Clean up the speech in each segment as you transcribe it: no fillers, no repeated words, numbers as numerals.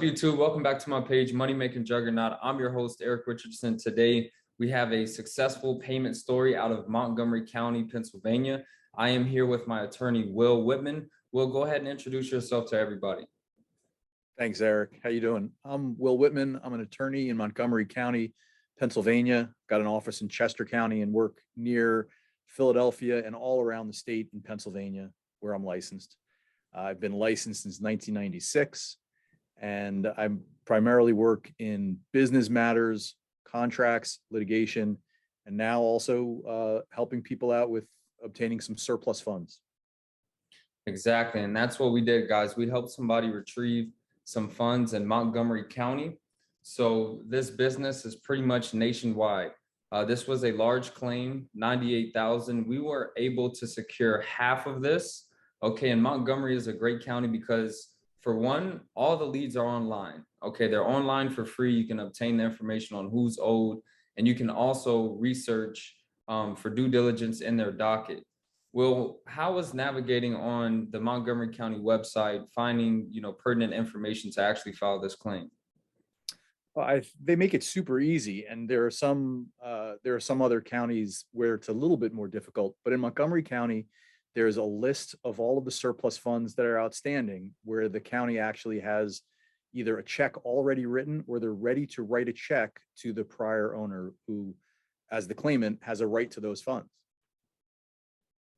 YouTube? Welcome back to my page, Money Making Juggernaut. I'm your host, Eric Richardson. Today, we have a successful payment story out of Montgomery County, Pennsylvania. I am here with my attorney, Will Whitman. Will, go ahead and introduce yourself to everybody. Thanks, Eric. How you doing? I'm Will Whitman. I'm an attorney in Montgomery County, Pennsylvania. Got an office in Chester County and work near Philadelphia and all around the state in Pennsylvania where I'm licensed. I've been licensed since 1996, and I primarily work in business matters, contracts, litigation, and now also helping people out with obtaining some surplus funds. Exactly, and that's what we did, guys. We helped somebody retrieve some funds in Montgomery County. So this business is pretty much nationwide. This was a large claim, 98,000. We were able to secure half of this. Okay, and Montgomery is a great county because, for one, all the leads are online. Okay, they're online for free. You can obtain the information on who's owed, and you can also research for due diligence in their docket. Well, how was navigating on the Montgomery County website, finding pertinent information to actually file this claim? Well, they make it super easy, and there are some other counties where it's a little bit more difficult. But in Montgomery County, there's a list of all of the surplus funds that are outstanding, where the county actually has either a check already written or they're ready to write a check to the prior owner who, as the claimant, has a right to those funds.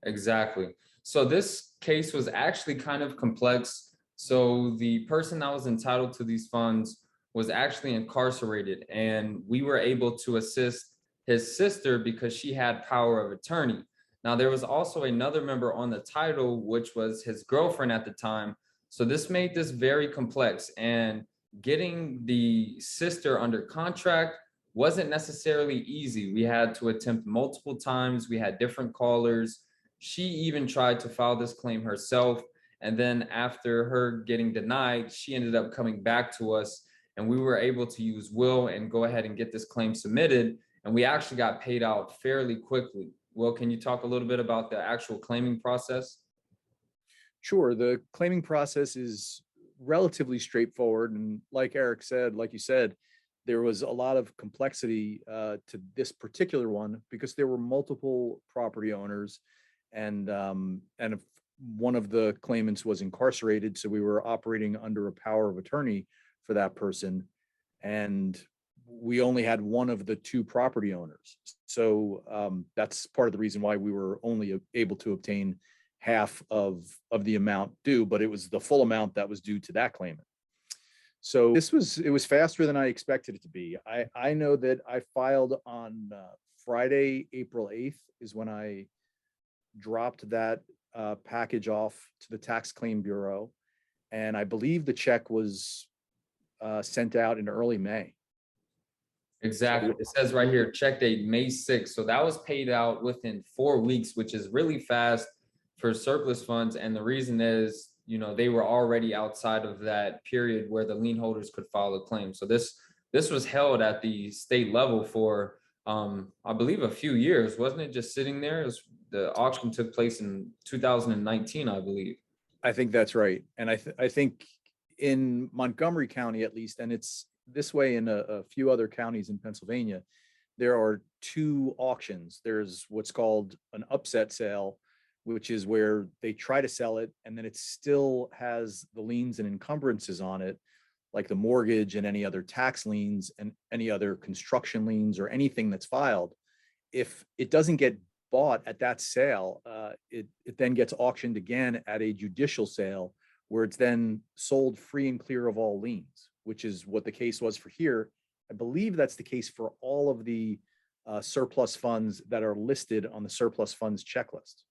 Exactly. So this case was actually kind of complex. So the person that was entitled to these funds was actually incarcerated, and we were able to assist his sister because she had power of attorney. Now, there was also another member on the title, which was his girlfriend at the time. So this made this very complex, and getting the sister under contract wasn't necessarily easy. We had to attempt multiple times. We had different callers. She even tried to file this claim herself. And then after her getting denied, she ended up coming back to us, and we were able to use Will and go ahead and get this claim submitted. And we actually got paid out fairly quickly. Will, can you talk a little bit about the actual claiming process? Sure. The claiming process is relatively straightforward. And like Eric said, like you said, there was a lot of complexity to this particular one because there were multiple property owners, and one of the claimants was incarcerated. So we were operating under a power of attorney for that person. And we only had one of the two property owners. So that's part of the reason why we were only able to obtain half of the amount due, but it was the full amount that was due to that claimant. So it was faster than I expected it to be. I know that I filed on Friday, April 8th is when I dropped that package off to the Tax Claim Bureau. And I believe the check was sent out in early May. Exactly. It says right here, check date May 6th. So that was paid out within 4 weeks, which is really fast for surplus funds. And the reason is, they were already outside of that period where the lien holders could file a claim. So this was held at the state level for, I believe, a few years. Wasn't it just sitting there? The auction took place in 2019, I believe. I think that's right. And I think in Montgomery County, at least, and it's this way in a few other counties in Pennsylvania, there are two auctions. There's what's called an upset sale, which is where they try to sell it, and then it still has the liens and encumbrances on it, like the mortgage and any other tax liens and any other construction liens or anything that's filed. If it doesn't get bought at that sale, it then gets auctioned again at a judicial sale, where it's then sold free and clear of all liens, which is what the case was for here. I believe that's the case for all of the surplus funds that are listed on the surplus funds checklist.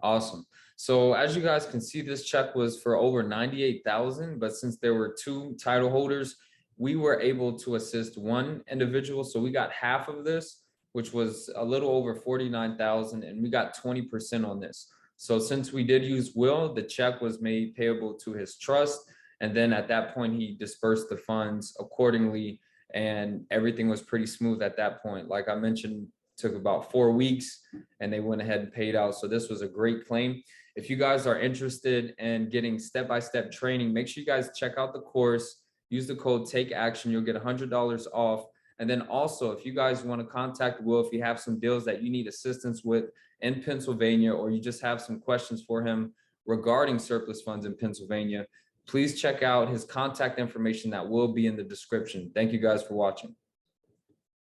Awesome. So as you guys can see, this check was for over 98,000, but since there were two title holders, we were able to assist one individual. So we got half of this, which was a little over 49,000, and we got 20% on this. So since we did use Will, the check was made payable to his trust. And then at that point, he dispersed the funds accordingly, and everything was pretty smooth at that point. Like I mentioned took about 4 weeks, and they went ahead and paid out. So this was a great claim. If you guys are interested in getting step-by-step training, make sure you guys check out the course. Use the code Take Action. You'll get $100 off. And then also, if you guys want to contact Will, if you have some deals that you need assistance with in Pennsylvania, or you just have some questions for him regarding surplus funds in Pennsylvania, please check out his contact information that will be in the description. Thank you guys for watching.